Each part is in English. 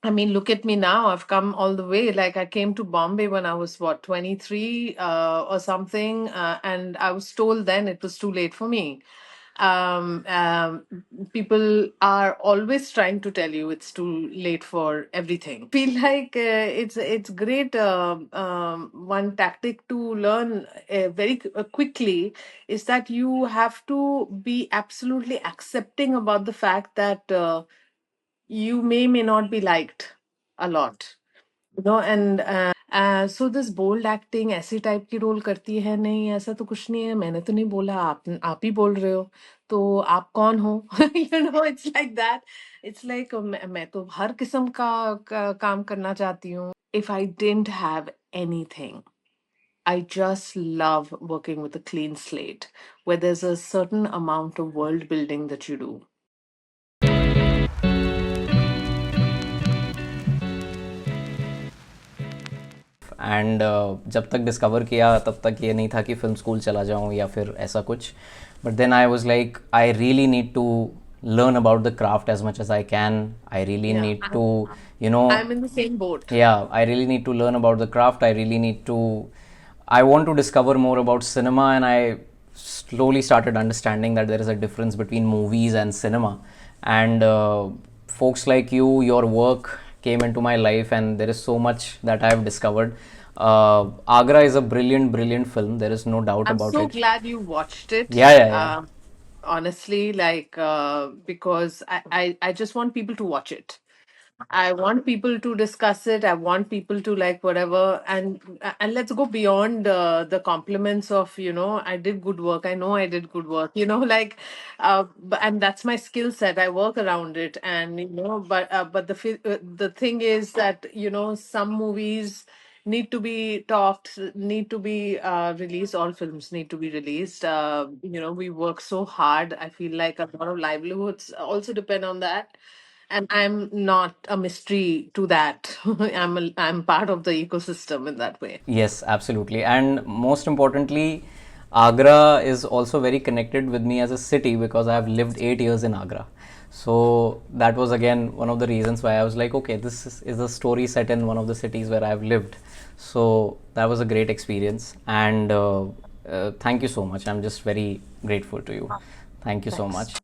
I mean, look at me now. I've come all the way. Like, I came to Bombay when I was, what, 23 or something. And I was told then it was too late for me. Um, um, People are always trying to tell you it's too late for everything. Feel like it's great. One tactic to learn very quickly is that you have to be absolutely accepting about the fact that you may not be liked a lot, and so this bold acting ऐसी type की role करती है, नहीं ऐसा तो कुछ नहीं है, मैंने तो नहीं बोला, आप ही बोल रहे हो, तो आप कौन हो? It's like that. It's like मैं तो हर किस्म का काम करना चाहती हूँ. If I didn't have anything, I just love working with a clean slate where there's a certain amount of world building that you do. And जब तक डिस्कवर किया तब तक ये नहीं था कि फिल्म स्कूल चला जाऊँ या फिर ऐसा कुछ, but then I was like I really need to learn about the craft as much as I can. I really Yeah, need to, you know, I'm in the same boat. yeah, I really need to learn about the craft. I really need to, I want to discover more about cinema, and I slowly started understanding that there is a difference between movies and cinema. And folks like you, your work came into my life, and there is so much that I have discovered. Agra is a brilliant, brilliant film. There is no doubt I'm about so it. glad you watched it. Yeah, yeah, yeah. Honestly, like because I just want people to watch it. I want people to discuss it. I want people to like whatever, and let's go beyond the compliments of I did good work. I know I did good work. Like, and that's my skill set. I work around it, and but the thing is that some movies need to be talked, need to be released. All films need to be released. We work so hard. I feel like a lot of livelihoods also depend on that, and I'm not a mystery to that. I'm part of the ecosystem in that way. Yes, absolutely. And most importantly, Agra is also very connected with me as a city because I have lived 8 years in Agra. So that was again one of the reasons why I was like, okay, this is a story set in one of the cities where I've lived. So that was a great experience. And thank you so much. I'm just very grateful to you. Thank you so Thanks. much.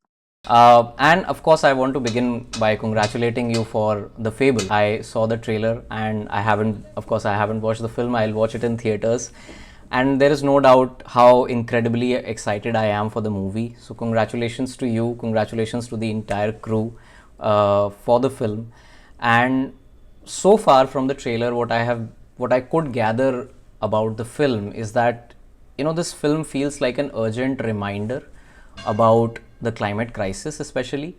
And of course, I want to begin by congratulating you for the Fable. I saw the trailer, and I haven't watched the film. I'll watch it in theaters, and there is no doubt how incredibly excited I am for the movie. So, congratulations to you, congratulations to the entire crew for the film. And so far from the trailer, what I could gather about the film is that this film feels like an urgent reminder about the climate crisis, especially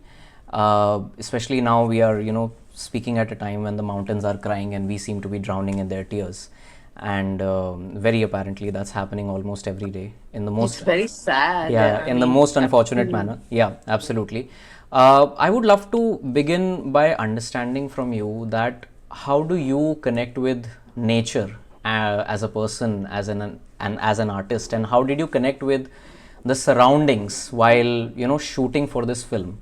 now we are speaking at a time when the mountains are crying and we seem to be drowning in their tears, and very apparently that's happening almost every day in the It's most, very sad. yeah, I in the mean, most unfortunate manner. Yeah, absolutely. I would love to begin by understanding from you that how do you connect with nature as a person, as an artist, and how did you connect with the surroundings while shooting for this film?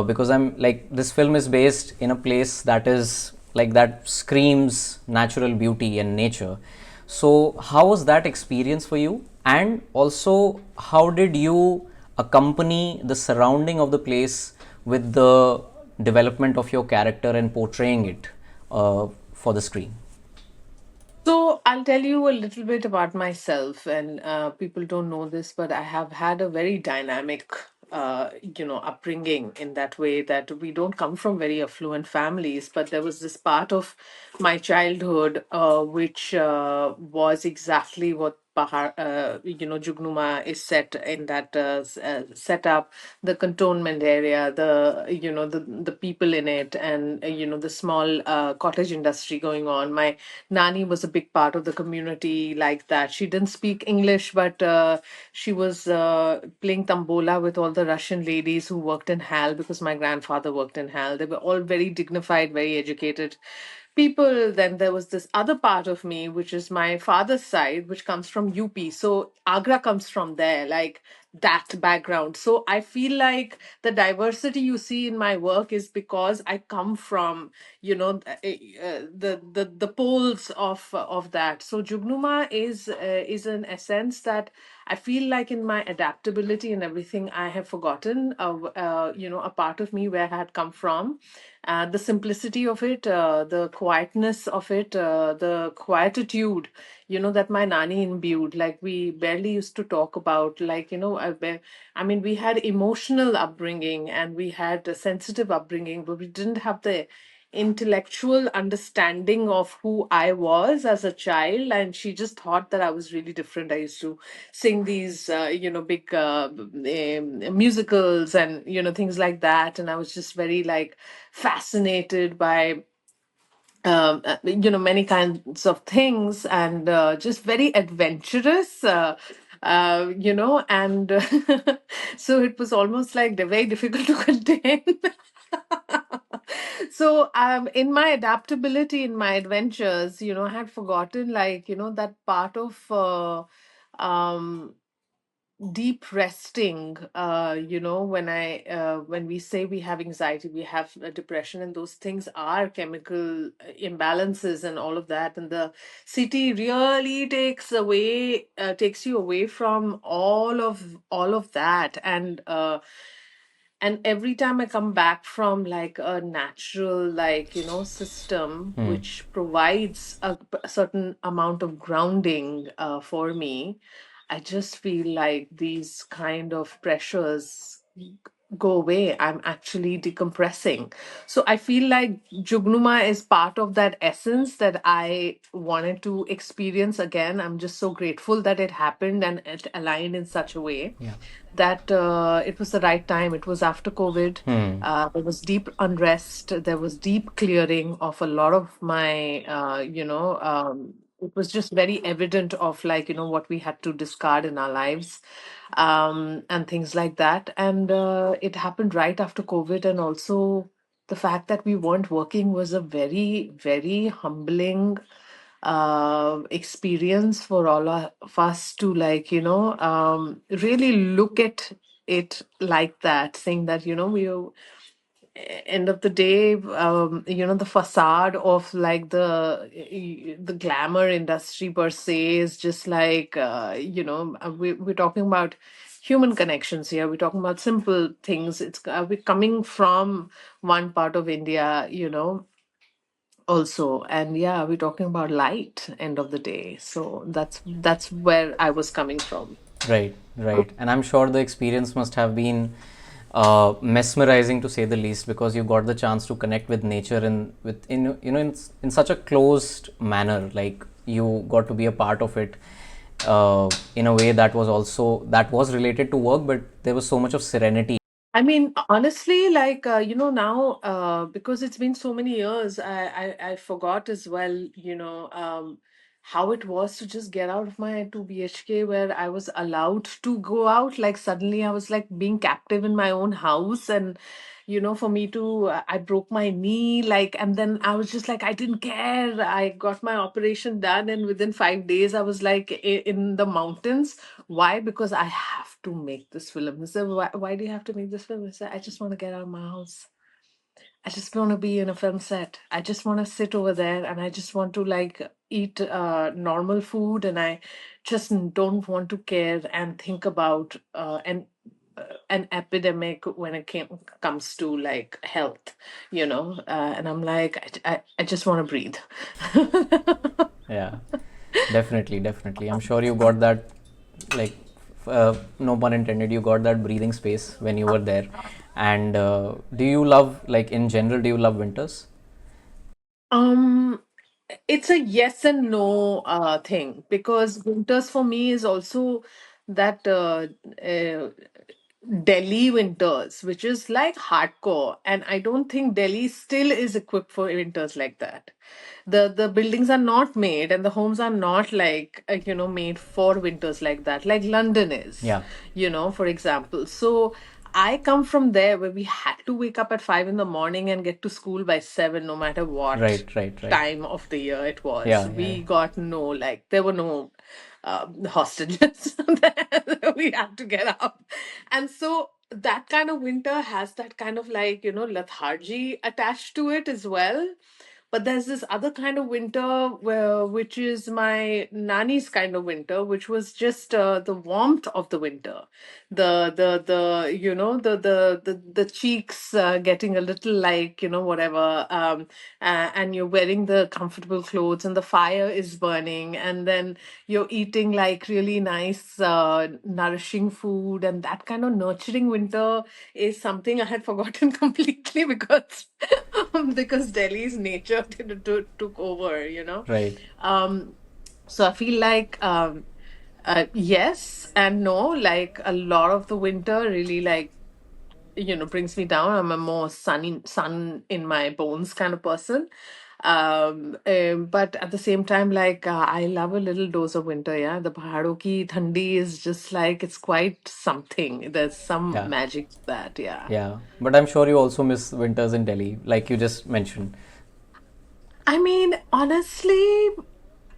Because I'm like, this film is based in a place that is like, that screams natural beauty and nature. So how was that experience for you, and also how did you accompany the surrounding of the place with the development of your character and portraying it for the screen? So I'll tell you a little bit about myself, and people don't know this, but I have had a very dynamic, upbringing in that way that we don't come from very affluent families, but there was this part of my childhood which was exactly what Jugnuma is set in that setup, the cantonment area, the people in it, and the small cottage industry going on. My Nani was a big part of the community like that. She didn't speak English, but she was playing tambola with all the Russian ladies who worked in HAL because my grandfather worked in HAL. They were all very dignified, very educated people. Then there was this other part of me, which is my father's side, which comes from UP. So Agra comes from there, like that background. So I feel like the diversity you see in my work is because I come from, the poles of that. So Jugnuma is an essence that I feel like in my adaptability and everything, I have forgotten, a part of me where I had come from. The simplicity of it, the quietness of it, the quietude, that my nani imbued. Like we barely used to talk about, like, I mean, we had emotional upbringing and we had a sensitive upbringing, but we didn't have the intellectual understanding of who I was as a child. And she just thought that I was really different. I used to sing these, big musicals and, things like that. And I was just very like fascinated by many kinds of things and just very adventurous, and so it was almost like very difficult to contain. So in my adaptability, in my adventures, I had forgotten, like, that part of um deep resting. When we say we have anxiety, we have depression, and those things are chemical imbalances and all of that. And the city really takes you away from all of that. And every time I come back from like a natural, like, system which provides a certain amount of grounding for me, I just feel like these kind of pressures go away. I'm actually decompressing. So I feel like Jugnuma is part of that essence that I wanted to experience again. I'm just so grateful that it happened and it aligned in such a way Yeah. that it was the right time. It was after COVID. There was deep unrest. There was deep clearing of a lot of my, it was just very evident of, like, what we had to discard in our lives, and things like that. And it happened right after COVID. And also the fact that we weren't working was a very, very humbling experience for all of us to, like, really look at it like that, saying that, end of the day, the facade of like the glamour industry per se is just like, we're talking about human connections here. We're talking about simple things. We're coming from one part of India, also. And yeah, we're talking about light, end of the day. So that's where I was coming from. Right, right. And I'm sure the experience must have been mesmerizing, to say the least, because you got the chance to connect with nature in such a closed manner. Like you got to be a part of it in a way that was related to work, but there was so much of serenity. I mean, honestly, like, now, because it's been so many years, I forgot as well, how it was to just get out of my 2 BHK where I was allowed to go out. Like, suddenly I was like being captive in my own house. And, for me to, I broke my knee, like, and then I was just like, I didn't care. I got my operation done, and within 5 days, I was like in the mountains. Why? Because I have to make this film. He said, why do you have to make this film? I said, I just want to get out of my house. I just want to be in a film set. I just want to sit over there and I just want to like eat normal food, and I just don't want to care and think about an epidemic when comes to like health, and I'm like, I just want to breathe. Yeah, definitely, definitely. I'm sure you got that, like, no pun intended, you got that breathing space when you were there. And do you love, like, in general, do you love winters? Um, it's a yes and no thing, because winters for me is also that Delhi winters, which is like hardcore, and I don't think Delhi still is equipped for winters like that. The buildings are not made, and the homes are not like, made for winters like that, like London is, Yeah. for example. So I come from there where we had to wake up at 5 in the morning and get to school by 7, no matter what Right, right, right. time of the year it was. Yeah, yeah, We yeah. got no, like, there were no hostages there. We had to get up. And so that kind of winter has that kind of, like, lethargy attached to it as well. But there's this other kind of winter which is my nanny's kind of winter, which was just the warmth of the winter, the the cheeks getting a little, like, whatever, and you're wearing the comfortable clothes and the fire is burning, and then you're eating like really nice nourishing food, and that kind of nurturing winter is something I had forgotten completely because because Delhi's nature took over, Right. um, so I feel like yes and no. Like, a lot of the winter really, like, brings me down. I'm a more sun in my bones kind of person. But at the same time, like, I love a little dose of winter. Yeah, the pahadon ki thandi is just like, it's quite something. There's some Yeah, magic to that. Yeah. yeah. But I'm sure you also miss winters in Delhi, like you just mentioned. I mean, honestly,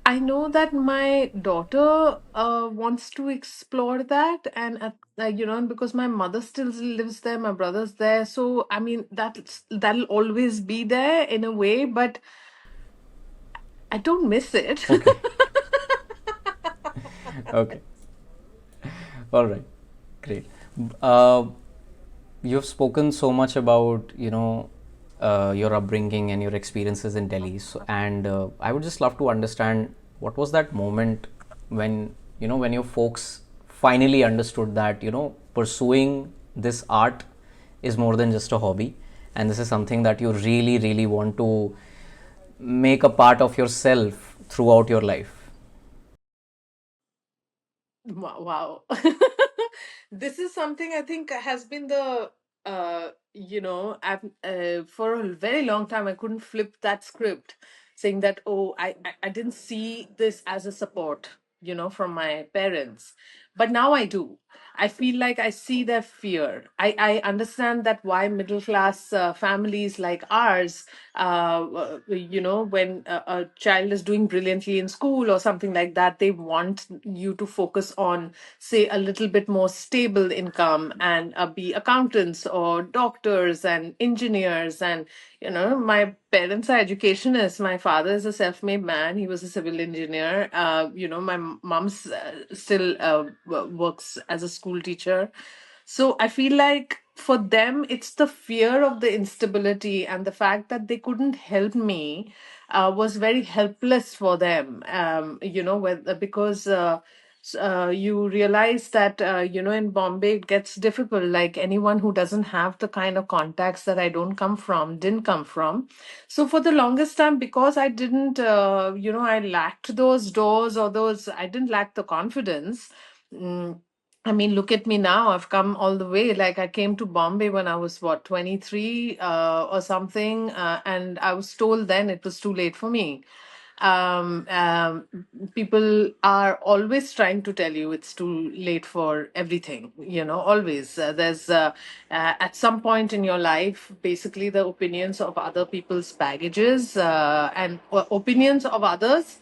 I know that my daughter wants to explore that, and and because my mother still lives there, my brother's there, so I mean that'll always be there in a way, but I don't miss it. Okay. Okay. All right. Great. Uh, you've spoken so much about your upbringing and your experiences in Delhi. So, and I would just love to understand what was that moment when when your folks finally understood that pursuing this art is more than just a hobby, and this is something that you really really want to make a part of yourself throughout your life. Wow. This is something I think has been the I've for a very long time I couldn't flip that script, saying that, oh, I didn't see this as a support, from my parents. But now I do. I feel like I see their fear. I understand that why middle class families like ours, when a child is doing brilliantly in school or something like that, they want you to focus on, say, a little bit more stable income and be accountants or doctors and engineers. And, my parents are educationists. My father is a self-made man. He was a civil engineer. My mom's still works as a school teacher. So I feel like for them, it's the fear of the instability and the fact that they couldn't help me was very helpless for them. Because you realize that in Bombay it gets difficult. Like, anyone who doesn't have the kind of contacts that I don't come from didn't come from. So for the longest time, because I didn't, I lacked those doors, or those, I didn't lack the confidence. Mm, I mean, look at me now. I've come all the way. Like, I came to Bombay when I was, what, 23 or something. And I was told then it was too late for me. um, um, People are always trying to tell you it's too late for everything, always. There's At some point in your life, basically the opinions of other people's baggages and opinions of others,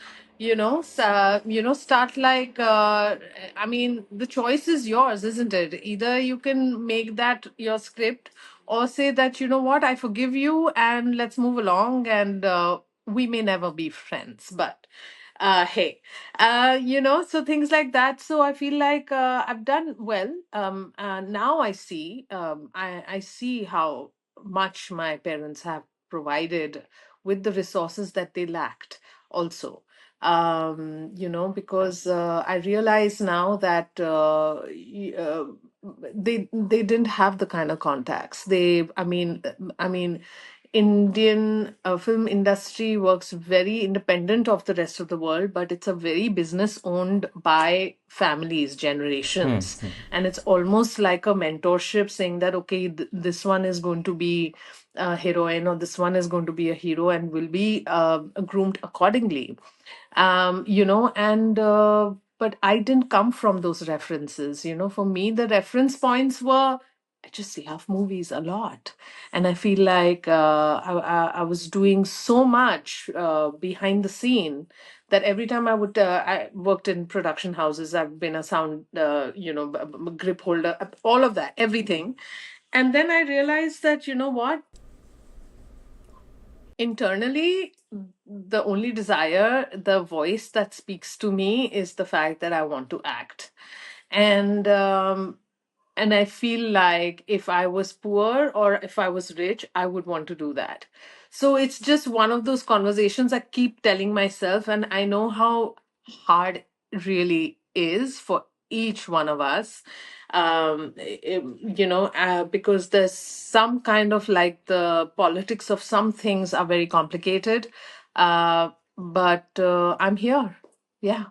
start like, I mean, the choice is yours, isn't it? Either you can make that your script, or say that, you know what, I forgive you and let's move along, and we may never be friends, but hey, so things like that. So I feel like I've done well. Now I see, I see how much my parents have provided with the resources that they lacked also. Because I realize now that they didn't have the kind of contacts. I mean, Indian film industry works very independent of the rest of the world, but it's a very business owned by families, generations. And it's almost like a mentorship, saying that, okay, this one is going to be a heroine, or this one is going to be a hero, and will be groomed accordingly. And but I didn't come from those references. For me, the reference points were I just love movies a lot, and I feel like I was doing so much behind the scene that every time I worked in production houses. I've been a sound, grip holder, all of that, everything. And then I realized that, you know what, internally, the only desire, the voice that speaks to me is the fact that I want to act. And and I feel like if I was poor or if I was rich, I would want to do that. So it's just one of those conversations I keep telling myself, and I know how hard it really is for each one of us. Because there's some kind of like the politics of some things are very complicated. But I'm here. Yeah.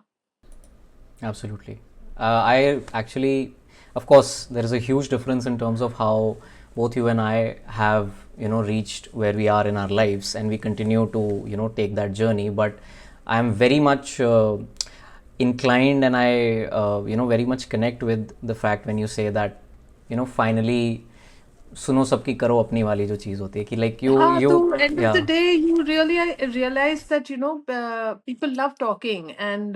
Absolutely. I actually, of course, there is a huge difference in terms of how both you and I have, reached where we are in our lives, and we continue to, take that journey. But I'm very much inclined, and I, very much connect with the fact when you say that, finally, सुनो सबकी करो अपनी वाली जो चीज़ होती है कि like हाँ, you तो end of yeah. the day, you really realize that, people love talking, and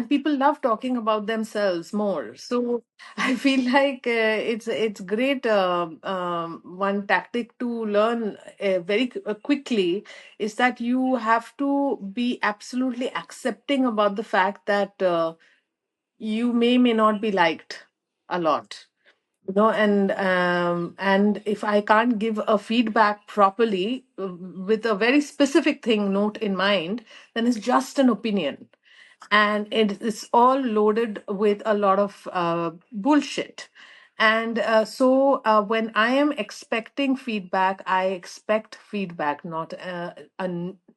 people love talking about themselves more. So I feel like it's great. One tactic to learn quickly is that you have to be absolutely accepting about the fact that you may not be liked a lot, and if I can't give a feedback properly with a very specific thing note in mind, then it's just an opinion, and it's all loaded with a lot of bullshit. And so when I am expecting feedback, I expect feedback, not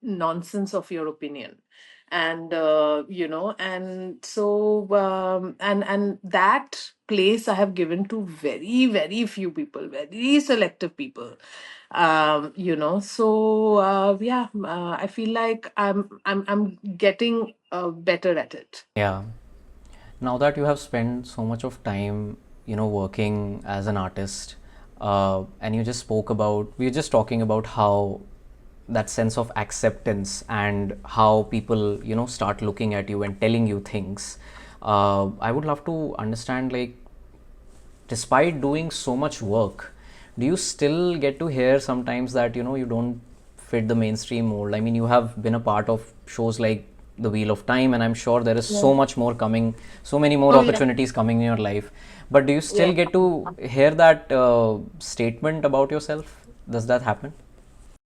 nonsense of your opinion. And and so and that place I have given to very, very few people, very selective people. Yeah, I feel like I'm getting better at it. Yeah. Now that you have spent so much of time, working as an artist, and you just spoke about, we were just talking about how that sense of acceptance and how people, start looking at you and telling you things. I would love to understand, like, despite doing so much work, do you still get to hear sometimes that you don't fit the mainstream mold? I mean, you have been a part of shows like The Wheel of Time, and I'm sure there is Yeah. so much more coming, so many more Oh yeah. opportunities coming in your life. But do you still Yeah. get to hear that statement about yourself? Does that happen?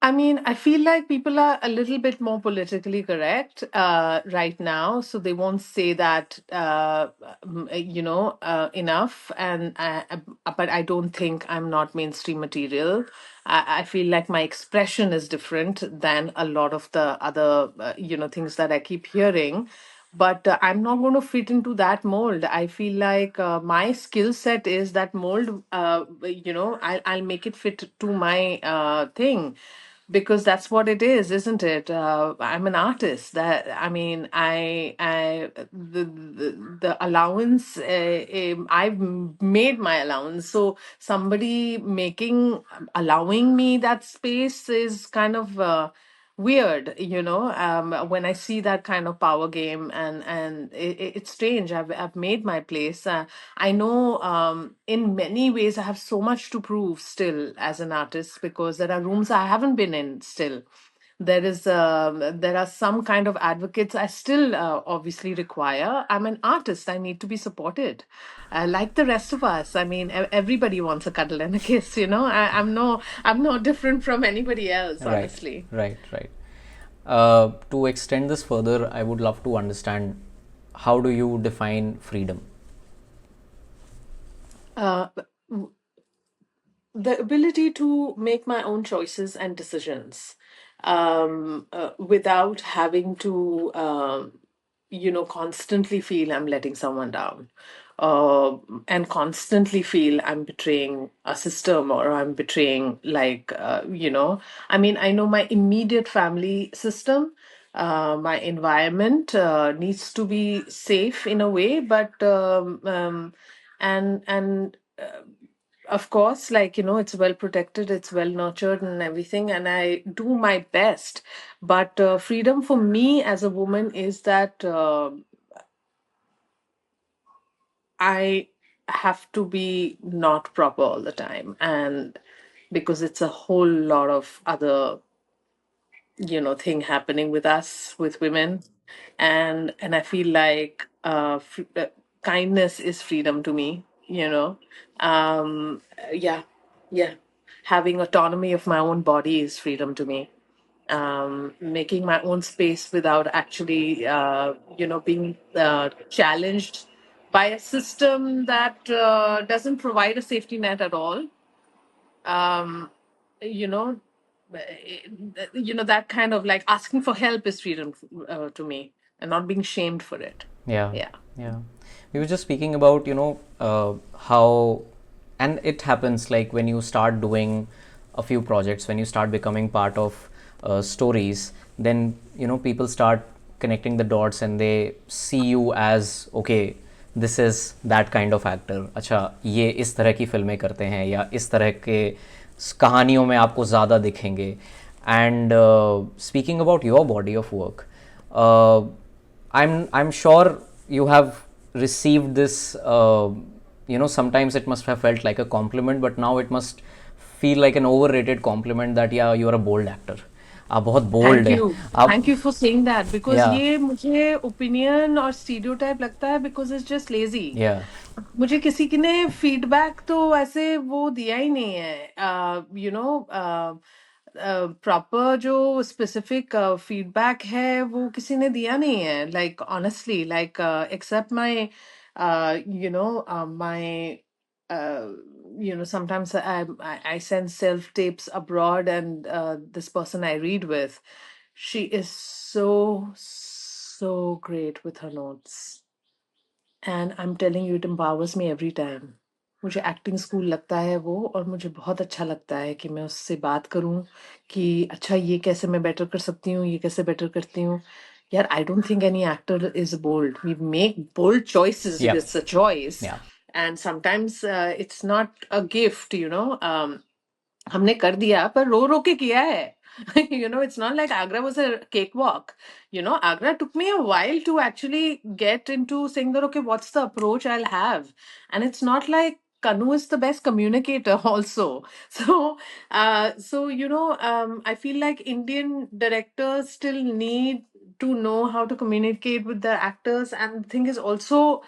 I mean, I feel like people are a little bit more politically correct right now, so they won't say that, enough. But I don't think I'm not mainstream material. I feel like my expression is different than a lot of the other, things that I keep hearing. But I'm not going to fit into that mold. I feel like my skill set is that mold. I'll make it fit to my thing, because that's what it is, isn't it? I'm an artist. That I mean, the allowance. I've made my allowance. So somebody allowing me that space is kind of. Weird, when I see that kind of power game, and it's strange. I've made my place. I know, in many ways I have so much to prove still as an artist, because there are rooms I haven't been in still. There are some kind of advocates I still obviously require. I'm an artist. I need to be supported, like the rest of us. I mean, everybody wants a cuddle and a kiss. I'm no different from anybody else, Right, honestly. right, right. To extend this further, I would love to understand, how do you define freedom? Uh, the ability to make my own choices and decisions, without having to, constantly feel I'm letting someone down, uh, and constantly feel I'm betraying a system, or I'm betraying, like, I mean, I know my immediate family system. My environment needs to be safe in a way, but and Of course, like, it's well protected, it's well nurtured and everything, and I do my best. But freedom for me as a woman is that I have to be not proper all the time. And because it's a whole lot of other, thing happening with us, with women. And I feel like kindness is freedom to me, yeah, yeah. Having autonomy of my own body is freedom to me. Making my own space without actually, being challenged by a system that doesn't provide a safety net at all. Um, you know, that kind of like asking for help is freedom to me, and not being shamed for it. Yeah, Yeah. yeah. We were just speaking about, how, and it happens like when you start doing a few projects, when you start becoming part of stories, then, people start connecting the dots and they see you as, okay, this is that kind of actor. अच्छा, ये इस तरह की फिल्में करते हैं या इस तरह के कहानियों में आपको ज़्यादा दिखेंगे. And speaking about your body of work, uh, I'm sure you have received this. Sometimes it must have felt like a compliment, but now it must feel like an overrated compliment that yeah, you are a bold actor. आप बहुत bold thank है. You. आप thank you for saying that, because या ये मुझे opinion और stereotype लगता है, बिकॉज इट्स जस्ट लेजी. या मुझे किसी की ने फीडबैक तो ऐसे वो दिया ही नहीं है, प्रॉपर जो स्पेसिफिक फीडबैक है वो किसी ने दिया नहीं है, like honestly, like except my my sometimes I send self tapes abroad, and this person I read with, she is so great with her notes. And I am telling you, it empowers me every time. मुझे acting school लगता है वो, और मुझे बहुत अच्छा लगता है कि मैं उससे बात करूं कि अच्छा ये कैसे मैं बेटर कर सकती हूँ, ये कैसे बेटर करती हूँ. यार, I don't think any actor is bold. We make bold choices, yeah it's a choice. Yeah and sometimes it's not a gift, हमने कर दिया पर रो रो के किया है. It's not like Agra was a cakewalk. Agra took me a while to actually get into saying that, okay, what's the approach I'll have? And it's not like Kanu is the best communicator also. So I feel like Indian directors still need to know how to communicate with their actors. And the thing is also,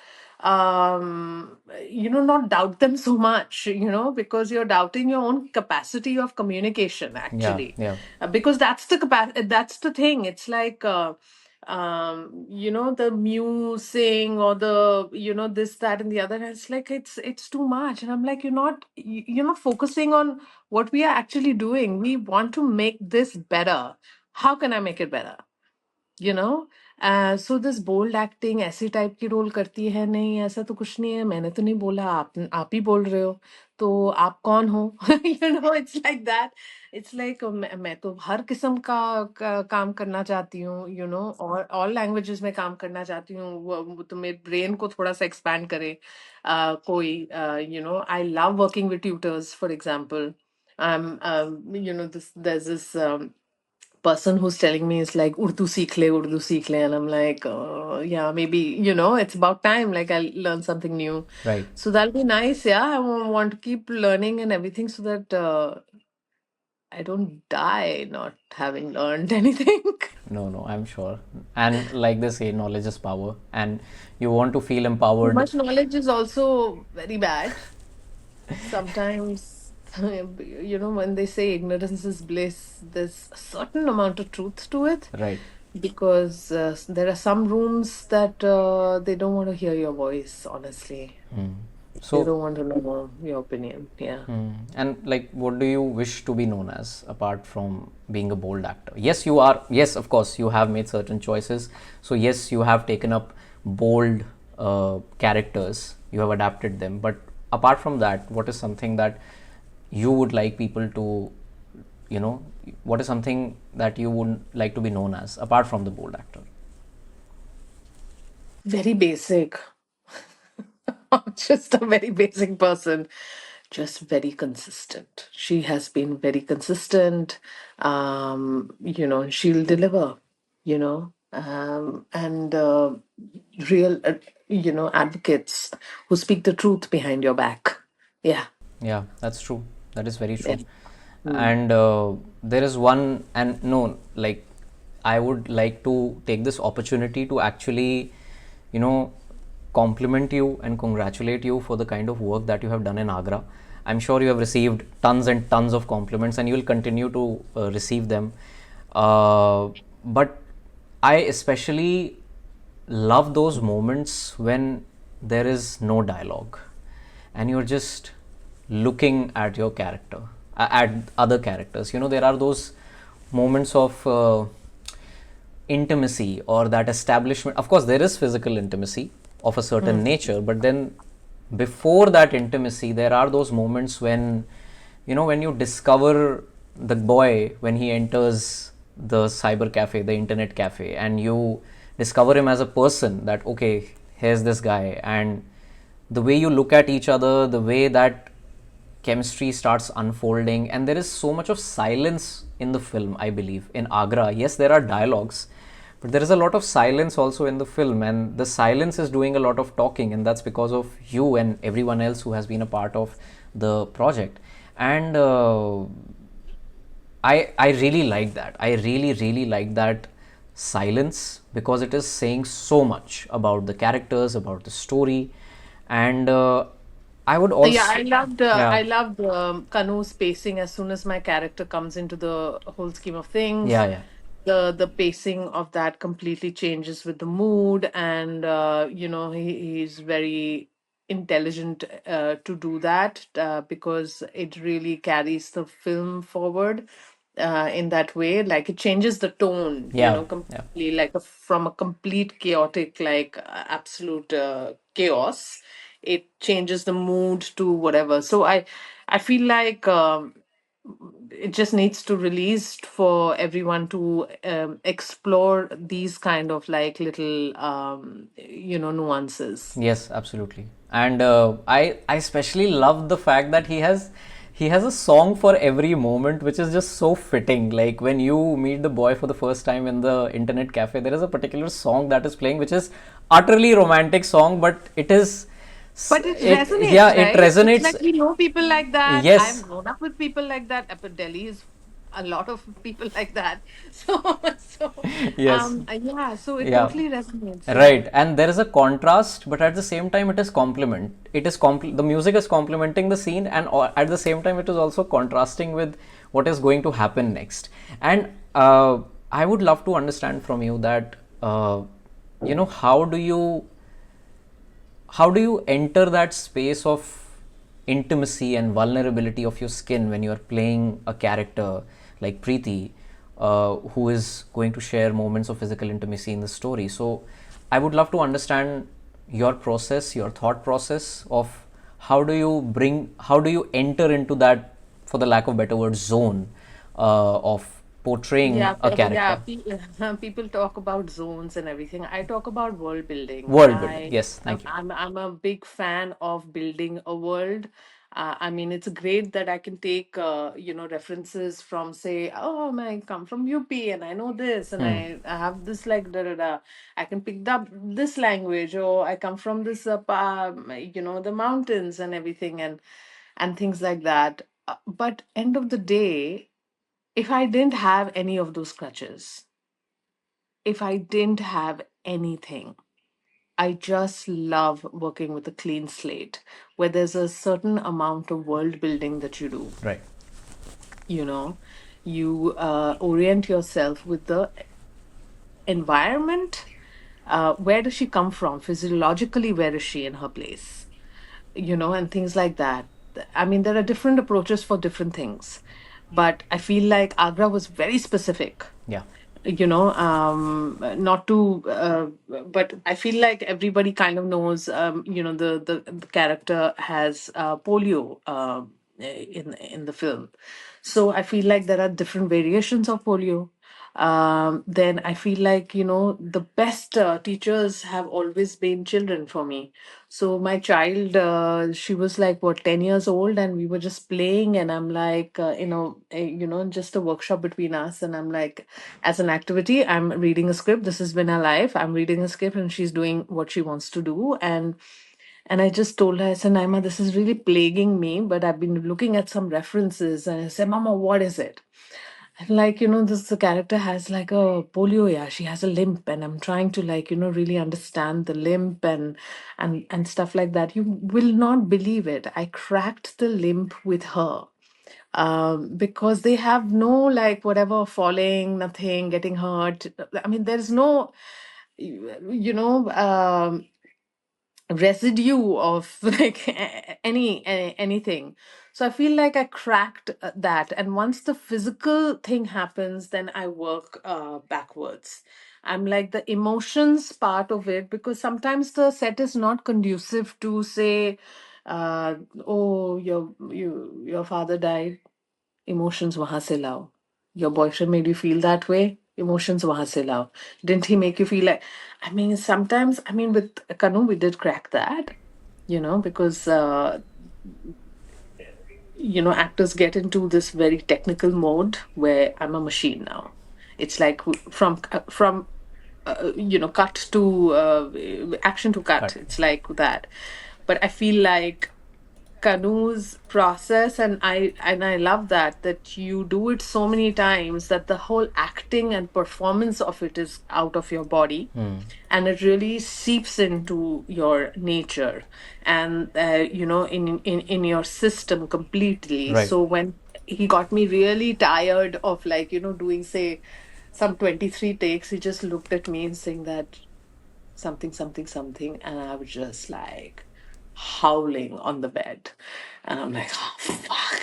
not doubt them so much, because you're doubting your own capacity of communication, या actually. या Because that's the thing. It's like, the musing, or the, this, that, and the other. And it's like, it's too much. And I'm like, you're not focusing on what we are actually doing. We want to make this better. How can I make it better? You know so this bold acting ऐसी type की role करती है, नहीं ऐसा तो कुछ नहीं है, मैंने तो नहीं बोला, आप ही बोल रहे हो, तो आप कौन हो? It's like that. It's like मैं तो हर किस्म का काम करना चाहती हूँ, और ऑल लैंग्वेजेस में काम करना चाहती हूँ. वो तो मेरे ब्रेन को थोड़ा सा एक्सपैंड करे. कोई, I love working with tutors, for example. There's this person who's telling me, it's like, Urdu seekh le, and I'm like, yeah, maybe, it's about time, like I'll learn something new. Right. So that'll be nice. Yeah, I want to keep learning and everything, so that I don't die not having learned anything. No, no, I'm sure. And like they say, knowledge is power, and you want to feel Too empowered. much knowledge is also very bad sometimes. When they say ignorance is bliss, there's a certain amount of truth to it, Right. because there are some rooms that they don't want to hear your voice, honestly. They So, don't want to know your opinion. Yeah. and like, what do you wish to be known as apart from being a bold actor? Yes, you are. Yes, of course, you have made certain choices. So, yes, you have taken up bold characters, you have adapted them. But apart from that, what is something that you would like people to, you know, what is something that you would like to be known as apart from the bold actor? Very basic. I'm just a very basic person. just very consistent. She has been very consistent. She'll deliver, and real, advocates who speak the truth behind your back. Yeah. Yeah, that's true. That is very Yeah. true. Mm. And there is one, and no, like, I would like to take this opportunity to actually, you know, compliment you and congratulate you for the kind of work that you have done in Agra. I'm sure you have received tons and tons of compliments, and you will continue to receive them. But I especially love those moments when there is no dialogue and you're just looking at your character, at other characters. There are those moments of intimacy or that establishment. Of course, there is physical intimacy of a certain Mm. nature, but then before that intimacy, there are those moments when, when you discover the boy when he enters the cyber cafe, the internet cafe, and you discover him as a person, that okay, here's this guy, and the way you look at each other, the way that chemistry starts unfolding, and there is so much of silence in the film. I believe in Agra, yes, there are dialogues, but there is a lot of silence also in the film, and the silence is doing a lot of talking, and that's because of you and everyone else who has been a part of the project. And I really like that. I really like that silence, because it is saying so much about the characters, about the story. And I would Yeah, also, yeah, I loved Kanu's pacing as soon as my character comes into the whole scheme of things. yeah, yeah. The pacing of that completely changes with the mood, and he's very intelligent to do that, because it really carries the film forward in that way. Like it changes the tone, Yeah, yeah. completely, like from a complete chaotic, like absolute chaos, it changes the mood to whatever. So I feel like it just needs to release for everyone to explore these kind of like little nuances. Yes, absolutely. And I especially love the fact that he has a song for every moment, which is just so fitting. Like when you meet the boy for the first time in the internet cafe, there is a particular song that is playing, which is utterly romantic song, but But it it, yeah, resonates, it right? It's resonates. like we know people like that. Yes, I've grown up with people like that. But Delhi is a lot of people like that. So, yes, yeah. So it yeah. totally resonates. Yeah. Right, and there is a contrast, but at the same time, it is complement. The music is complementing the scene, and at the same time, it is also contrasting with what is going to happen next. And I would love to understand from you that how do you enter that space of intimacy and vulnerability of your skin when you are playing a character like Preeti, who is going to share moments of physical intimacy in the story. So I would love to understand your process, your thought process of how do you enter into that, for the lack of better word, zone of portraying Yeah, a yeah. character. People talk about zones and everything. I talk about world building. World building, yes, thank you. I'm a big fan of building a world. I mean, it's great that I can take references from, say, oh, I come from UP and I know this and I have this like da da da. I can pick up this language, or I come from this the mountains and everything, and things like that. But end of the day, if I didn't have any of those crutches, if I didn't have anything, I just love working with a clean slate where there's a certain amount of world building that you do. Right. You know, you orient yourself with the environment. Where does she come from? Physiologically, where is she in her place? And things like that. I mean, there are different approaches for different things. But I feel like Agra was very specific, Yeah. not to but I feel like everybody kind of knows, the character has polio, in the film. So I feel like there are different variations of polio. then I feel like, the best teachers have always been children for me. So my child, she was like, what, 10 years old, and we were just playing, and I'm like, just a workshop between us, and I'm like, as an activity, I'm reading a script. This has been her life. I'm reading a script, and she's doing what she wants to do. And I just told her, I said, Naima, this is really plaguing me, but I've been looking at some references. And I said, Mama, what is it? And like, this the character has like a polio, yeah. She has a limp, and I'm trying to like, really understand the limp and stuff like that. You will not believe it. I cracked the limp with her. Because they have no like whatever falling, nothing, getting hurt. I mean, there's no, you know, residue of like anything. So I feel like I cracked that, and once the physical thing happens, then I work backwards. I'm like the emotions part of it, because sometimes the set is not conducive to say, oh, your father died, emotions wahan se lao. Your boyfriend made you feel that way, emotions wahan se lao. Didn't he make you feel like, I mean, sometimes, I mean, with Kanu we did crack that, because actors get into this very technical mode where I'm a machine now. It's like from cut to action to cut. Cut. It's like that. But I feel like Kanu's process, and I love that you do it so many times that the whole acting and performance of it is out of your body, and it really seeps into your nature, and in your system completely. Right. So when he got me really tired of like doing, say, some 23 takes, he just looked at me and saying that something, something, something. And I was just like howling on the bed. And I'm like, oh, fuck.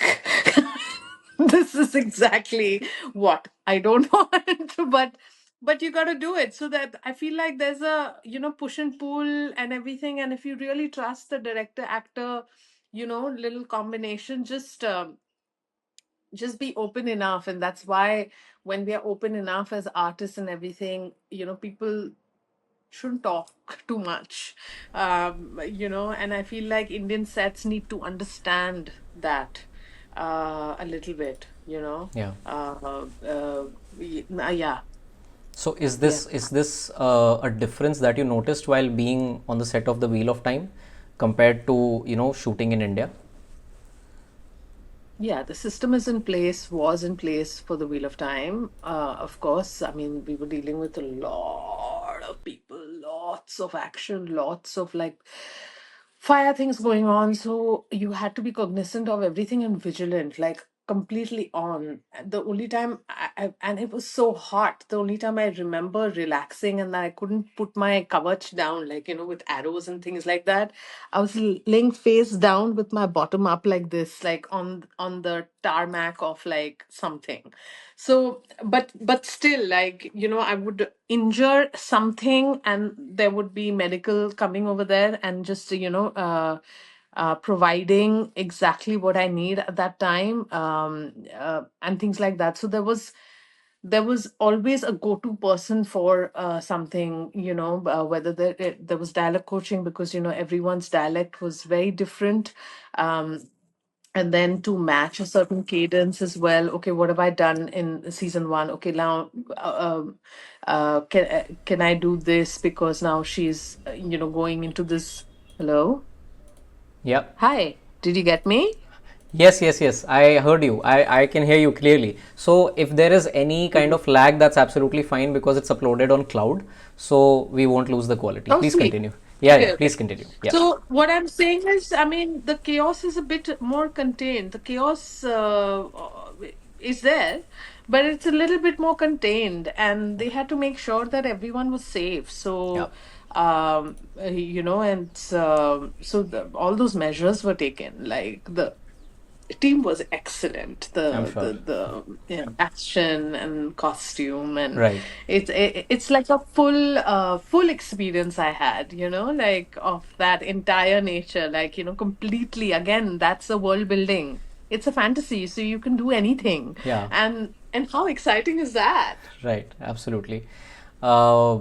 This is exactly what I don't want. But you got to do it. So that I feel like there's a, push and pull and everything. And if you really trust the director, actor, little combination, just be open enough. And that's why when we are open enough as artists and everything, people shouldn't talk too much. And I feel like Indian sets need to understand that a little bit, Yeah. yeah. So is Yeah. this a difference that you noticed while being on the set of the Wheel of Time compared to shooting in India? Yeah, the system is in place, was in place for the Wheel of Time. Of course, I mean, we were dealing with a lot of people, lots of action, lots of like fire things going on. So you had to be cognizant of everything and vigilant, like completely on. The only time and it was so hot, the only time I remember relaxing and that I couldn't put my kavach down, like, with arrows and things like that. I was laying face down with my bottom up like this, like on the tarmac of like something. So, but still, like, I would injure something, and there would be medical coming over there and just providing exactly what I need at that time, and things like that. So there was always a go-to person for something, whether there was dialect coaching, because everyone's dialect was very different, um, and then to match a certain cadence as well. Okay, what have I done in season one? Okay, now can I do this because now she's going into this. Hello, Yeah. hi, did you get me? Yes, yes, yes. I heard you. I can hear you clearly. So if there is any kind of lag, that's absolutely fine because it's uploaded on cloud. So we won't lose the quality. Oh, Please sweet. continue. Yeah, yeah. Okay, okay. Please continue. Yeah. So what I'm saying is, I mean, the chaos is a bit more contained. The chaos is there, but it's a little bit more contained, and they had to make sure that everyone was safe. Yeah. So, and all those measures were taken. Like the team was excellent. I'm The sure. action and costume, and Right. it's like a full experience I had, like of that entire nature, like completely. Again, that's a world building. It's a fantasy, so you can do anything, Yeah. and And how exciting is that? Right, absolutely. Uh,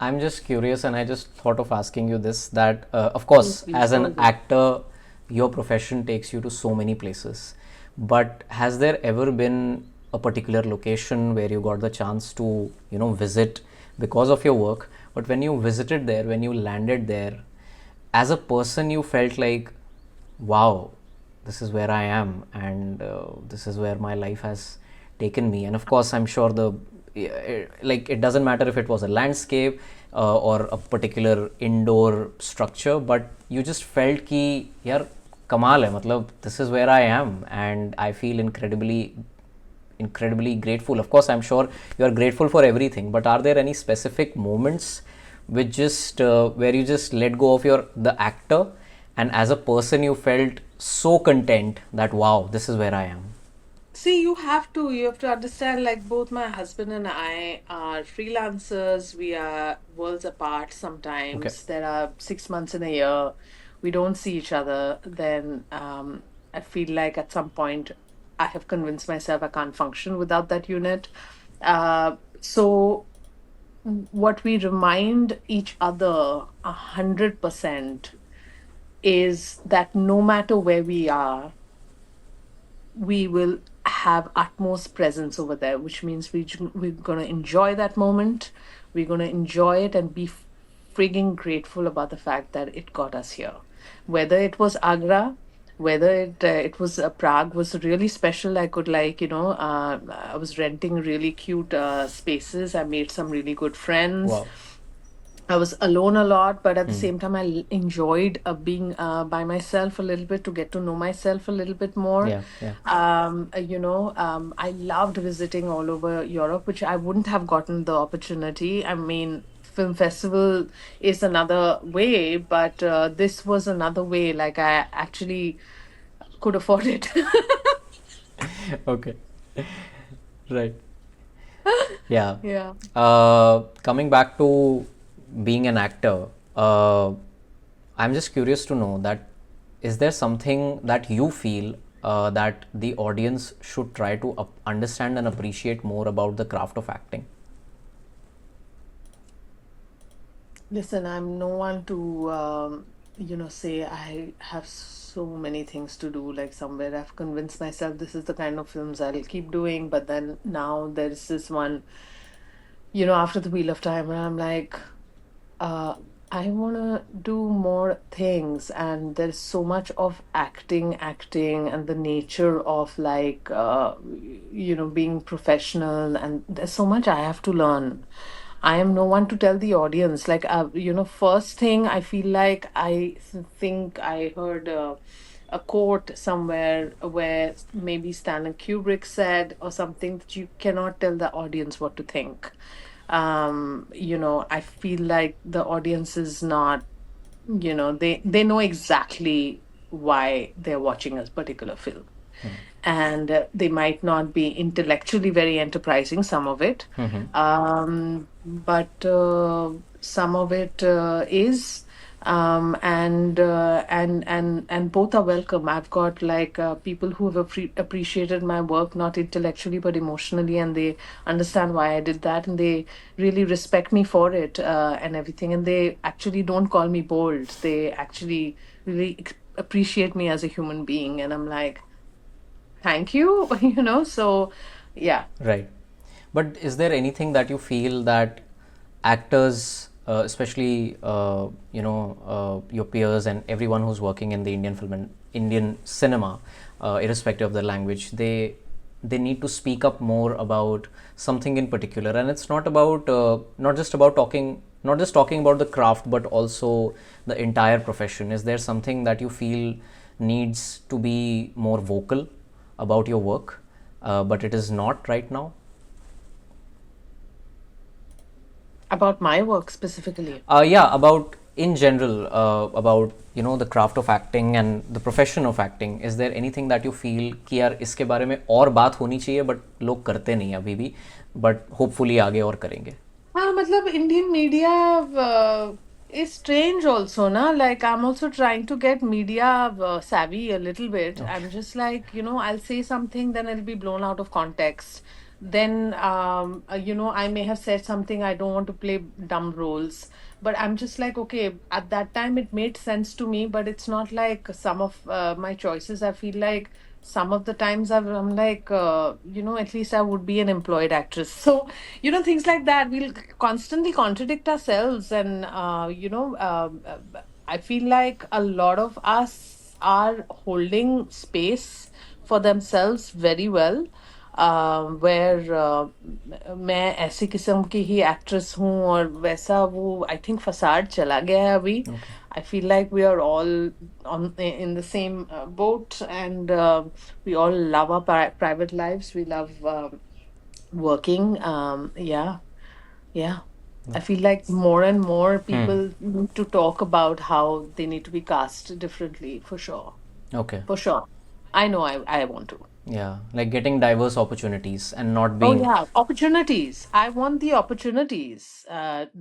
I'm just curious, and I just thought of asking you this that, of Please, course, please as go an ahead. actor, your profession takes you to so many places. But has there ever been a particular location where you got the chance to, visit because of your work? But when you visited there, when you landed there, as a person, you felt like, wow, this is where I am, and this is where my life has taken me. And of course, I'm sure like it doesn't matter if it was a landscape or a particular indoor structure, but you just felt ki yaar kamal hai, matlab this is where I am, and I feel incredibly grateful. Of course, I'm sure you are grateful for everything, but are there any specific moments which just where you just let go of your the actor, and as a person you felt so content that wow, this is where I am? See, you have to understand, like both my husband and I are freelancers. We are worlds apart Okay. sometimes. There are 6 months in a year. We don't see each other. Then I feel like at some point I have convinced myself I can't function without that unit. So what we remind each other 100% is that no matter where we are, we will have utmost presence over there, which means we're going to enjoy that moment. We're going to enjoy it and be frigging grateful about the fact that it got us here. Whether it was Agra, whether it was Prague was really special. I could I was renting really cute spaces. I made some really good friends. Wow. I was alone a lot, but at the Hmm. same time, enjoyed being by myself a little bit to get to know myself a little bit more. Yeah, yeah. I loved visiting all over Europe, which I wouldn't have gotten the opportunity. I mean, film festival is another way, but this was another way. Like I actually could afford it. Okay. Right. Yeah. Yeah. Coming back to being an actor, I'm just curious to know that is there something that you feel that the audience should try to understand and appreciate more about the craft of acting? Listen, I'm no one to, say I have so many things to do. Like somewhere I've convinced myself this is the kind of films I'll keep doing. But then now there's this one, after the Wheel of Time, where I'm like, uh, I want to do more things. And there's so much of acting, and the nature of being professional. And there's so much I have to learn. I am no one to tell the audience. First thing I feel like think I heard a quote somewhere where maybe Stanley Kubrick said or something that you cannot tell the audience what to think. I feel like the audience is not, they know exactly why they're watching a particular film, and they might not be intellectually very enterprising, some of it, but some of it is, and both are welcome. I've got people who have appreciated my work not intellectually but emotionally, and they understand why I did that, and they really respect me for it, and everything, and they actually don't call me bold. They actually really appreciate me as a human being, and I'm like, thank you. So yeah. Right. But is there anything that you feel that actors, especially your peers and everyone who's working in the Indian film and Indian cinema, irrespective of the language, they need to speak up more about something in particular, and it's not just about talking about the craft, but also the entire profession. Is there something that you feel needs to be more vocal about your work, but it is not right now? About my work specifically. Yeah, about in general, about the craft of acting and the profession of acting. Is there anything that you feel कि यार इसके बारे में और बात होनी चाहिए, but लोग करते नहीं अभी भी, but hopefully आगे और करेंगे? Matlab, Indian media is strange also, na? Like, I'm also trying to get media savvy a little bit. Okay. I'm just like, I'll say something, then it'll be blown out of context. then I may have said something, I don't want to play dumb roles, but I'm just like, okay, at that time it made sense to me, but it's not like some of my choices. I feel like some of the times I'm like, at least I would be an employed actress. So, things like that. We'll constantly contradict ourselves. And, I feel like a lot of us are holding space for themselves very well, where मैं ऐसी किस्म की ही actress हूँ और वैसा वो I think facade चला गया है अभी. Okay. I feel like we are all in the same boat, and we all love our private lives. We love working. Yeah, yeah. I feel like more and more Hmm. people need to talk about how they need to be cast differently, for sure. Okay. For sure. I know I want to. Yeah, like getting diverse opportunities and not Oh, being yeah, opportunities. I want the opportunities.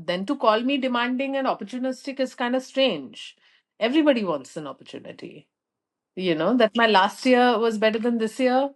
Then to call me demanding and opportunistic is kind of strange. Everybody wants an opportunity. That my last year was better than this year,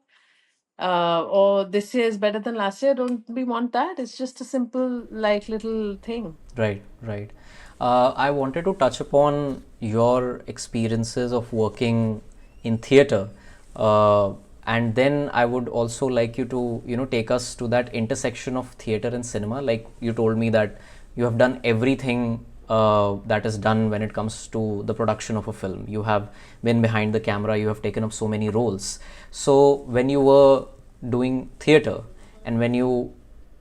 or this year is better than last year. Don't we want that? It's just a simple, like, little thing. right, right. I wanted to touch upon your experiences of working in theater, uh, and then I would also like you to, take us to that intersection of theater and cinema. Like you told me that you have done everything that is done when it comes to the production of a film. You have been behind the camera. You have taken up so many roles. So when you were doing theater, and when you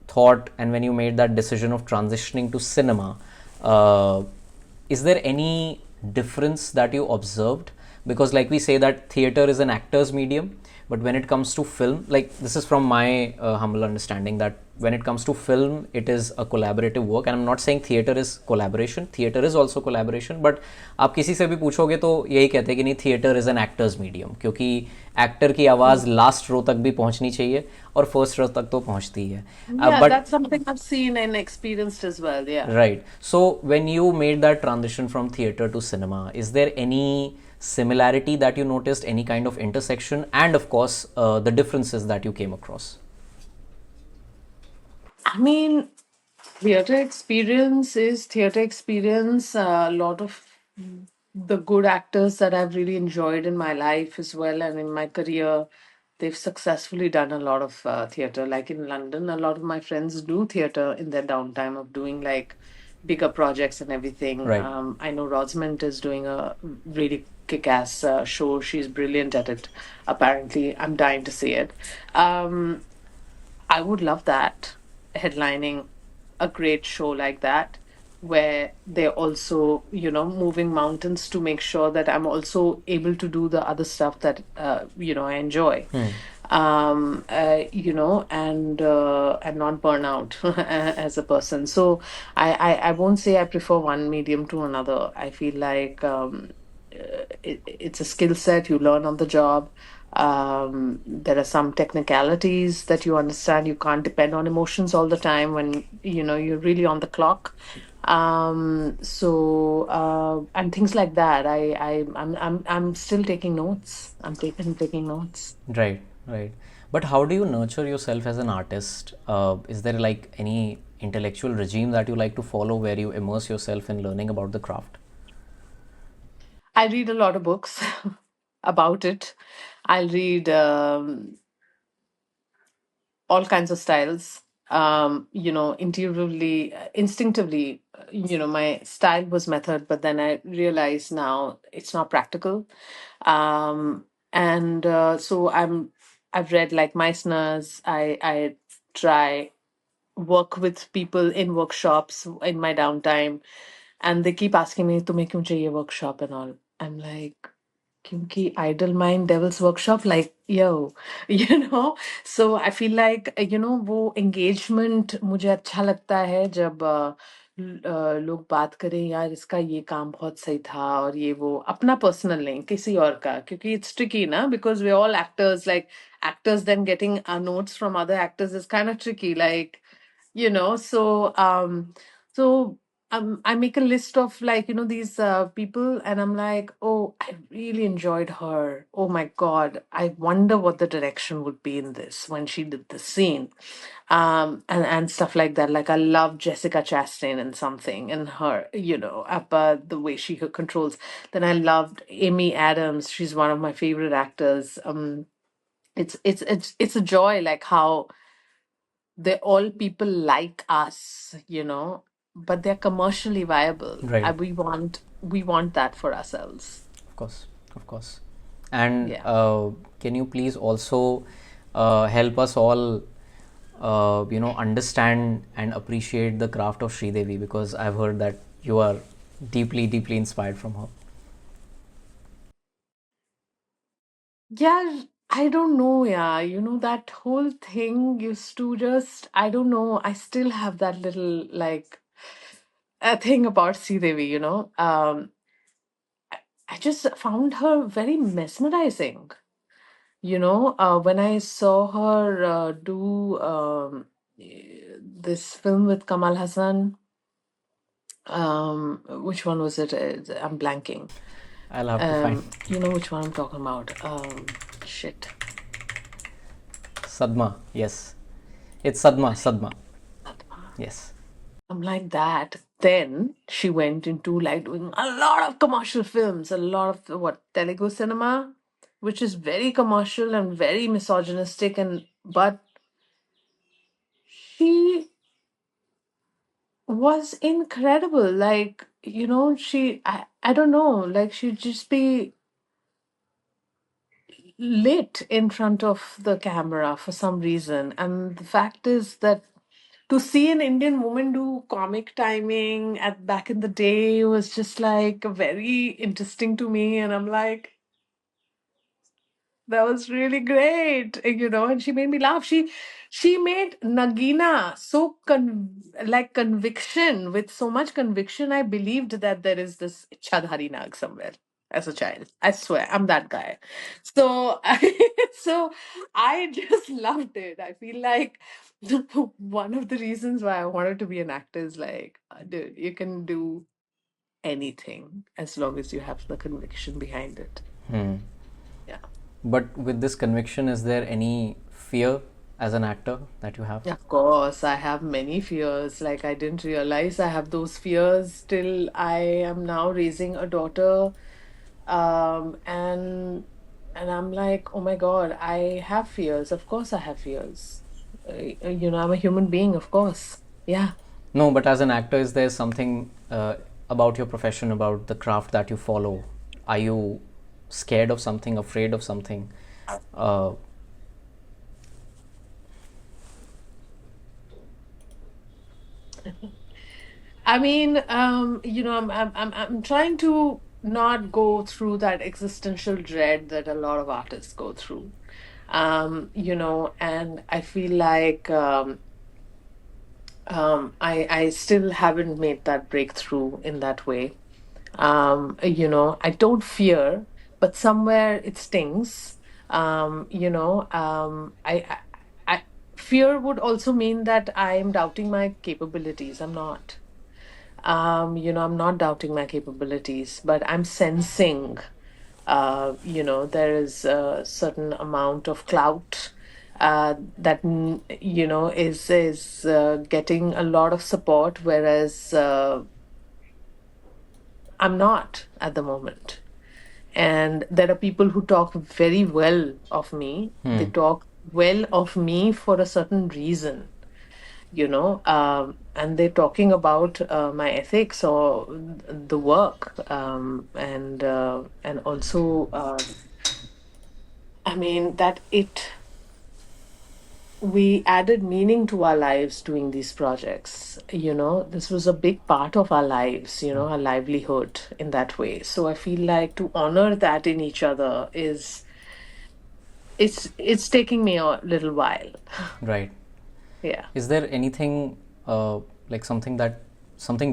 thought and when you made that decision of transitioning to cinema, uh, is there any difference that you observed? Because like we say that theater is an actor's medium, but when it comes to film, like this is from my humble understanding, that when it comes to film it is a collaborative work. And I'm not saying theater is collaboration, theater is also collaboration, but आप किसी से भी पूछोगे तो यही कहते हैं कि नहीं, theatre is an actors medium, क्योंकि एक्टर की आवाज़ लास्ट रो तक भी पहुंचनी चाहिए और फर्स्ट रो तक तो पहुंचती है. Yeah, but that's something I've seen and experienced as well. Yeah. right. So when you made that transition from theater to cinema, is there any similarity that you noticed, any kind of intersection, and of course, the differences that you came across? I mean, theater experience is theater experience. A lot of the good actors that I've really enjoyed in my life as well and in my career, they've successfully done a lot of theater. Like in London, a lot of my friends do theater in their downtime of doing like bigger projects and everything. Right. I know Rosamund is doing a really kick-ass show. She's brilliant at it. Apparently, I'm dying to see it. I would love that, headlining a great show like that, where they're also, moving mountains to make sure that I'm also able to do the other stuff that, I enjoy. And not burn out as a person. So I won't say I prefer one medium to another. I feel like it's a skill set you learn on the job. There are some technicalities that you understand. You can't depend on emotions all the time when you're really on the clock. And things like that. I'm still taking notes. I'm taking notes. Right, right. But how do you nurture yourself as an artist? Is there like any intellectual regime that you like to follow where you immerse yourself in learning about the craft? I read a lot of books about it. I'll read all kinds of styles. Intuitively, instinctively, my style was method, but then I realize now it's not practical. And so I've read like Meissner's. I try work with people in workshops in my downtime, and they keep asking me, "तुम्हें क्यों चाहिए workshop and all?" I'm like, क्योंकि idle mind devil's workshop, like, yo, so I feel like वो engagement मुझे अच्छा लगता है जब लोग बात करें, यार इसका ये काम बहुत सही था, और ये वो अपना पर्सनल नहीं, किसी और का, क्योंकि it's tricky ना, because we're all actors. Like, actors then getting notes from other actors is kind of tricky, like, so I make a list of, like, these people, and I'm like, oh, I really enjoyed her. Oh my God, I wonder what the direction would be in this when she did the scene, and stuff like that. Like, I love Jessica Chastain and something, and her, the way she controls. Then I loved Amy Adams. She's one of my favorite actors. It's a joy, like how they're all people like us, but they're commercially viable. Right. We want that for ourselves. Of course, of course. And Yeah. can you please also help us all, understand and appreciate the craft of Sridevi, because I've heard that you are deeply, deeply inspired from her. Yeah, I don't know. Yeah, that whole thing used to just, I don't know. I still have that little, like, a thing about Sridevi, I just found her very mesmerizing. When I saw her do this film with Kamal Hassan, which one was it? I'm blanking. I'll have to find. You know which one I'm talking about. Shit. Sadma, yes. It's Sadma, Sadma. Yes. I'm like that. Then she went into, like, doing a lot of commercial films, a lot of what, Telugu cinema, which is very commercial and very misogynistic, and but she was incredible. Like, I don't know, like, she'd just be lit in front of the camera for some reason. And the fact is that to see an Indian woman do comic timing at back in the day was just like very interesting to me. And I'm like, that was really great, and she made me laugh. She made Nagina so like conviction, with so much conviction. I believed that there is this Chadhari Nag somewhere as a child. I swear, I'm that guy. So, so I just loved it. I feel like one of the reasons why I wanted to be an actor is like, dude, you can do anything as long as you have the conviction behind it. Hmm. Yeah. But with this conviction, is there any fear as an actor that you have? Of course, I have many fears. Like, I didn't realize I have those fears till I am now raising a daughter. And I'm like, oh my God, I have fears. Of course, I have fears. I'm a human being, of course. Yeah. No, but as an actor, is there something about your profession, about the craft that you follow? Are you scared of something, afraid of something? Uh, I mean, I'm trying to not go through that existential dread that a lot of artists go through. And I feel like I still haven't made that breakthrough in that way. I don't fear, but somewhere it stings. I fear would also mean that I'm doubting my capabilities. I'm not. I'm not doubting my capabilities, but I'm sensing, there is a certain amount of clout that is getting a lot of support, whereas I'm not at the moment. And there are people who talk very well of me. They talk well of me for a certain reason, and they're talking about my ethics or the work, and also, I mean, that we added meaning to our lives doing these projects. This was a big part of our lives, our livelihood in that way. So I feel like to honor that in each other is, it's taking me a little while. right. Yeah. Is there anything like something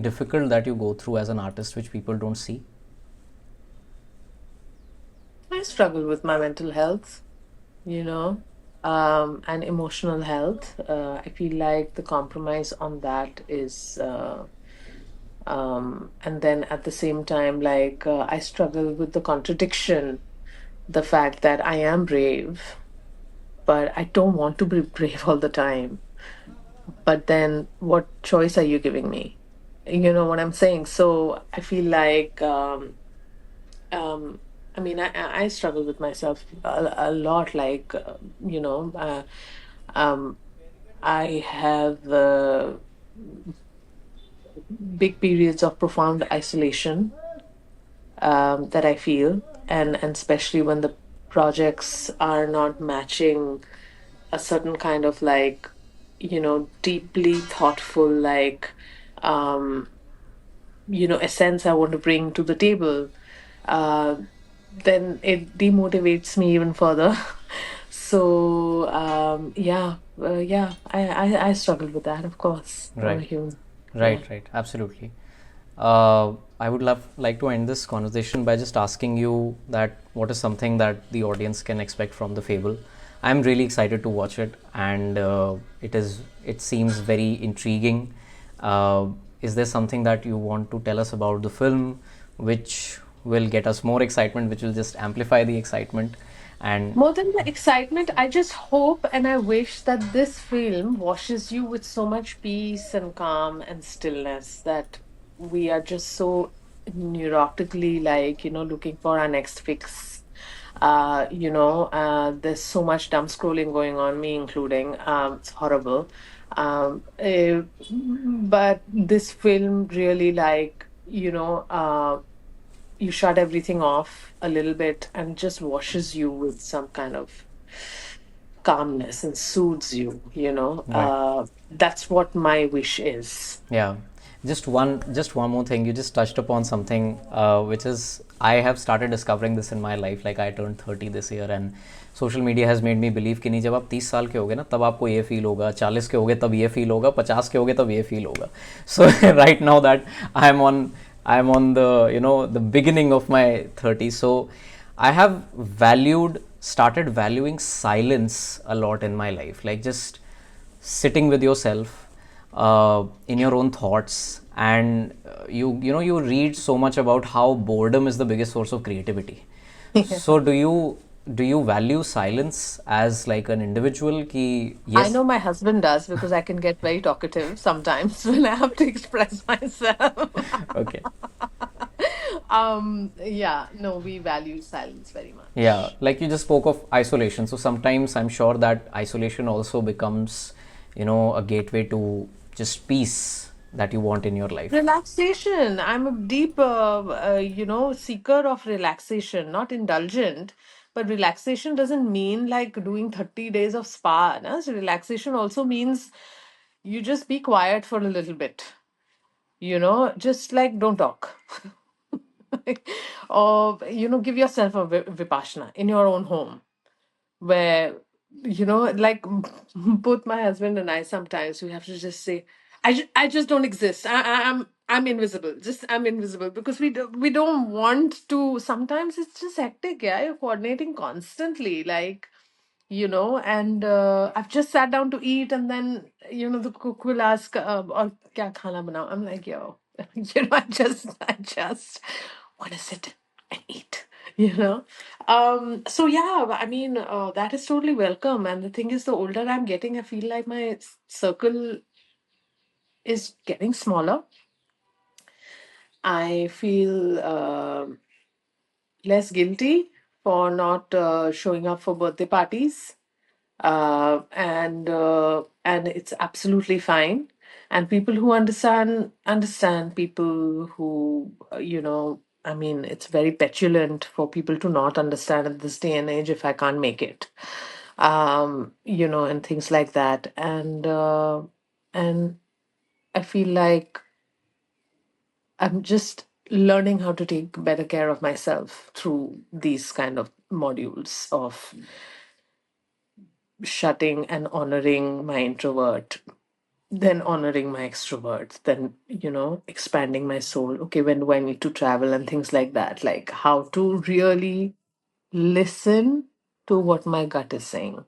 difficult that you go through as an artist which people don't see? I struggle with my mental health, you know, and emotional health. I feel like the compromise on that is And then at the same time, like, I struggle with the contradiction, the fact that I am brave, but I don't want to be brave all the time. But then what choice are you giving me? You know what I'm saying? So I feel like, um, I mean, I struggle with myself a lot. Like, you know, um, I have big periods of profound isolation that I feel, and especially when the projects are not matching a certain kind of, like, deeply thoughtful, like, um, essence I want to bring to the table. Uh, then it demotivates me even further. So yeah, I struggle with that, of course. I'm a Right. human. Yeah. Right, absolutely. I would like to end this conversation by just asking you that what is something that the audience can expect from the Fable. I'm really excited to watch it, and it seems very intriguing. Is there something that you want to tell us about the film, which will get us more excitement, which will just amplify the excitement, and More than the excitement, I just hope and I wish that this film washes you with so much peace and calm and stillness that we are just so neurotically, like, looking for our next fix. There's so much dumb scrolling going on, me including. It's horrible. But this film really, like, you shut everything off a little bit and just washes you with some kind of calmness and soothes you, right. that's what my wish is. Yeah, just one more thing. You just touched upon something, which is I have started discovering this in my life. Like I turned 30 this year, and social media has made me believe कि नहीं जब आप 30 साल के होगे ना तब आपको ये फील होगा, 40 के होगे तब ये फील होगा, 50 के होगे तब ये फील होगा. So right now that I'm on the the beginning of my 30s, so I have started valuing silence a lot in my life, like just sitting with yourself, in your own thoughts, and you read so much about how boredom is the biggest source of creativity. So do you value silence as like an individual ki I yes. know my husband does because I can get very talkative sometimes when I have to express myself. Okay. Yeah, no, we value silence very Yeah, much. like you just spoke of isolation. So sometimes I'm sure that isolation also becomes, a gateway to just peace that you want in your life. Relaxation. I'm a deep, seeker of relaxation, not indulgent. But relaxation doesn't mean like doing 30 days of spa. No? So relaxation also means you just be quiet for a little bit, just like don't talk. Or, give yourself a vipassana in your own home where, like, both my husband and I, sometimes we have to just say, I just don't exist. I'm invisible. Just I'm invisible because we don't want to. Sometimes it's just hectic. Yeah, you're coordinating constantly, like, and I've just sat down to eat, and then the cook will ask, "Or kya khana banao?" I'm like, yo, I just want to sit and eat. So yeah, I mean, that is totally welcome. And the thing is, the older I'm getting, I feel like my circle is getting smaller. I feel less guilty for not showing up for birthday parties, and it's absolutely fine. And people who understand. People who, I mean, it's very petulant for people to not understand at this day and age if I can't make it, and things like that. And I feel like I'm just learning how to take better care of myself through these kind of modules of shutting and honoring my introvert, then honoring my extrovert, then, expanding my soul. Okay, when do I need to travel and things like that? Like how to really listen to what my gut is saying.